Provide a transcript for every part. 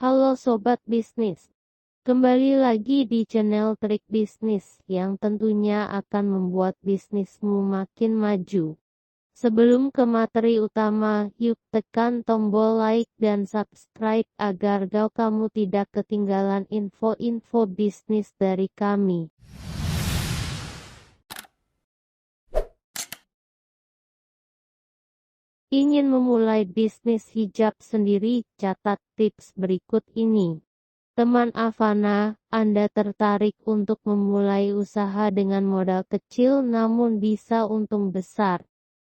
Halo Sobat Bisnis, kembali lagi di channel Trik Bisnis yang tentunya akan membuat bisnismu makin maju. Sebelum ke materi utama, yuk tekan tombol like dan subscribe agar kamu tidak ketinggalan info-info bisnis dari kami. Ingin memulai bisnis hijab sendiri? Catat tips berikut ini. Teman Avana, Anda tertarik untuk memulai usaha dengan modal kecil namun bisa untung besar.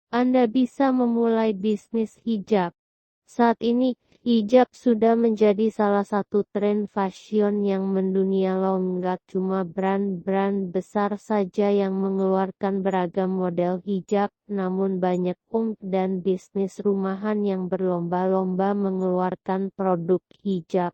Anda bisa memulai bisnis hijab. Saat ini, hijab sudah menjadi salah satu tren fashion yang mendunia nggak cuma brand-brand besar saja yang mengeluarkan beragam model hijab, namun banyak dan bisnis rumahan yang berlomba-lomba mengeluarkan produk hijab.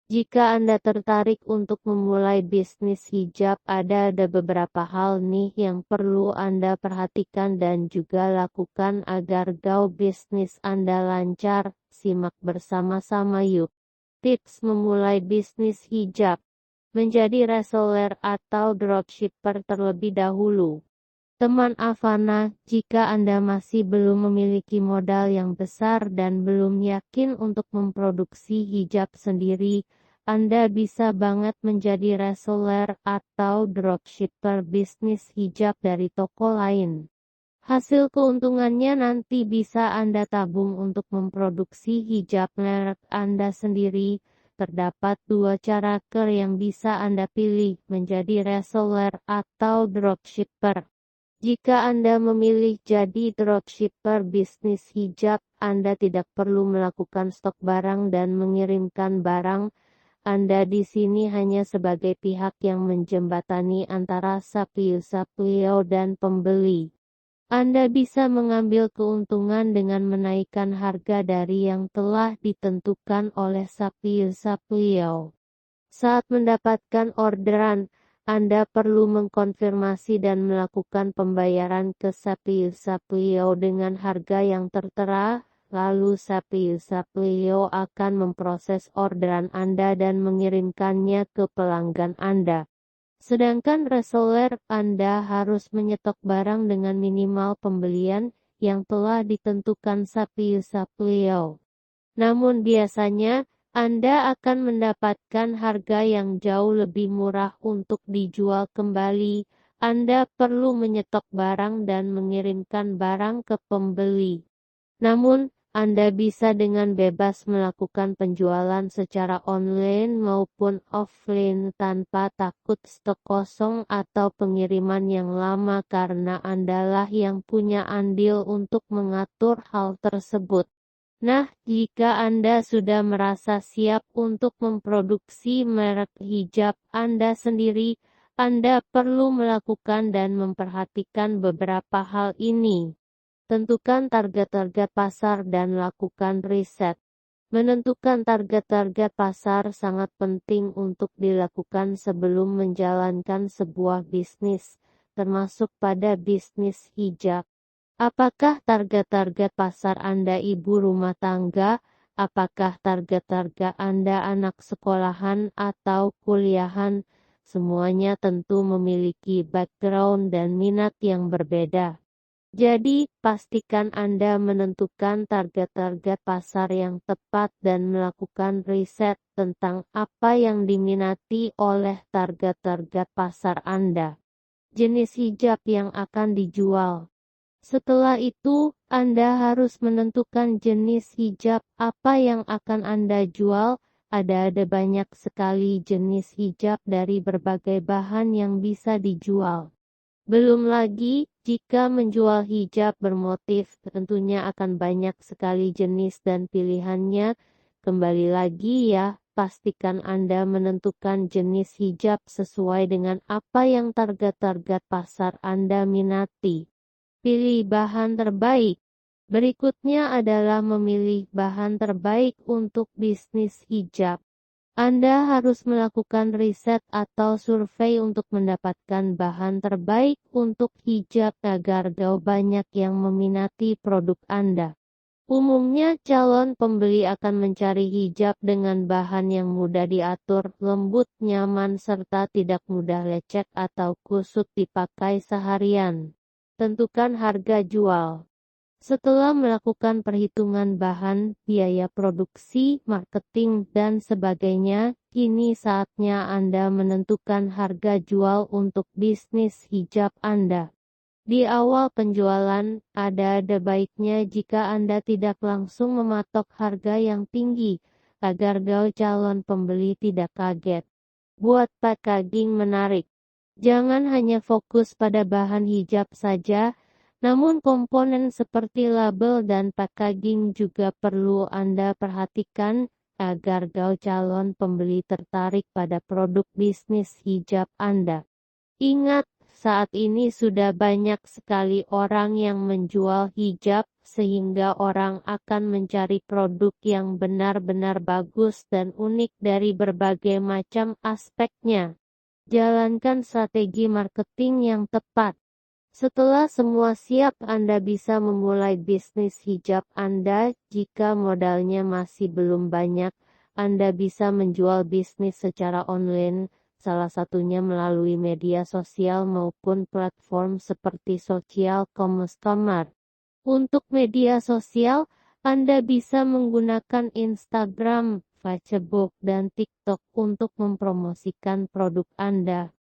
Jika Anda tertarik untuk memulai bisnis hijab, ada beberapa hal nih yang perlu Anda perhatikan dan juga lakukan agar bisnis Anda lancar. Simak bersama-sama yuk. Tips memulai bisnis hijab. Menjadi reseller atau dropshipper terlebih dahulu. Teman Avana, jika Anda masih belum memiliki modal yang besar dan belum yakin untuk memproduksi hijab sendiri, Anda bisa banget menjadi reseller atau dropshipper bisnis hijab dari toko lain. Hasil keuntungannya nanti bisa Anda tabung untuk memproduksi hijab merek Anda sendiri. Terdapat dua cara yang bisa Anda pilih, menjadi reseller atau dropshipper. Jika Anda memilih jadi dropshipper bisnis hijab, Anda tidak perlu melakukan stok barang dan mengirimkan barang. Anda di sini hanya sebagai pihak yang menjembatani antara supplier dan pembeli. Anda bisa mengambil keuntungan dengan menaikkan harga dari yang telah ditentukan oleh supplier. Saat mendapatkan orderan, Anda perlu mengkonfirmasi dan melakukan pembayaran ke supplier dengan harga yang tertera, lalu supplier akan memproses orderan Anda dan mengirimkannya ke pelanggan Anda. Sedangkan reseller, Anda harus menyetok barang dengan minimal pembelian yang telah ditentukan supplier. Namun biasanya, Anda akan mendapatkan harga yang jauh lebih murah untuk dijual kembali. Anda perlu menyetok barang dan mengirimkan barang ke pembeli. Namun, Anda bisa dengan bebas melakukan penjualan secara online maupun offline tanpa takut stok kosong atau pengiriman yang lama karena Andalah yang punya andil untuk mengatur hal tersebut. Nah, jika Anda sudah merasa siap untuk memproduksi merek hijab Anda sendiri, Anda perlu melakukan dan memperhatikan beberapa hal ini. Tentukan target-target pasar dan lakukan riset. Menentukan target-target pasar sangat penting untuk dilakukan sebelum menjalankan sebuah bisnis, termasuk pada bisnis hijab. Apakah target-target pasar Anda ibu rumah tangga? Apakah target-target Anda anak sekolahan atau kuliahan? Semuanya tentu memiliki background dan minat yang berbeda. Jadi, pastikan Anda menentukan target-target pasar yang tepat dan melakukan riset tentang apa yang diminati oleh target-target pasar Anda. Jenis hijab yang akan dijual. Setelah itu, Anda harus menentukan jenis hijab apa yang akan Anda jual. Ada banyak sekali jenis hijab dari berbagai bahan yang bisa dijual. Belum lagi, jika menjual hijab bermotif, tentunya akan banyak sekali jenis dan pilihannya. Kembali lagi ya, pastikan Anda menentukan jenis hijab sesuai dengan apa yang target-target pasar Anda minati. Pilih bahan terbaik. Berikutnya adalah memilih bahan terbaik untuk bisnis hijab. Anda harus melakukan riset atau survei untuk mendapatkan bahan terbaik untuk hijab agar banyak yang meminati produk Anda. Umumnya calon pembeli akan mencari hijab dengan bahan yang mudah diatur, lembut, nyaman, serta tidak mudah lecek atau kusut dipakai seharian. Tentukan harga jual. Setelah melakukan perhitungan bahan, biaya produksi, marketing, dan sebagainya, kini saatnya Anda menentukan harga jual untuk bisnis hijab Anda. Di awal penjualan, ada baiknya jika Anda tidak langsung mematok harga yang tinggi, agar calon pembeli tidak kaget. Buat packaging menarik. Jangan hanya fokus pada bahan hijab saja, namun komponen seperti label dan packaging juga perlu Anda perhatikan agar calon pembeli tertarik pada produk bisnis hijab Anda. Ingat, saat ini sudah banyak sekali orang yang menjual hijab, sehingga orang akan mencari produk yang benar-benar bagus dan unik dari berbagai macam aspeknya. Jalankan strategi marketing yang tepat. Setelah semua siap, Anda bisa memulai bisnis hijab Anda. Jika modalnya masih belum banyak, Anda bisa menjual bisnis secara online, salah satunya melalui media sosial maupun platform seperti social commerce. Untuk media sosial, Anda bisa menggunakan Instagram, Facebook, dan TikTok untuk mempromosikan produk Anda.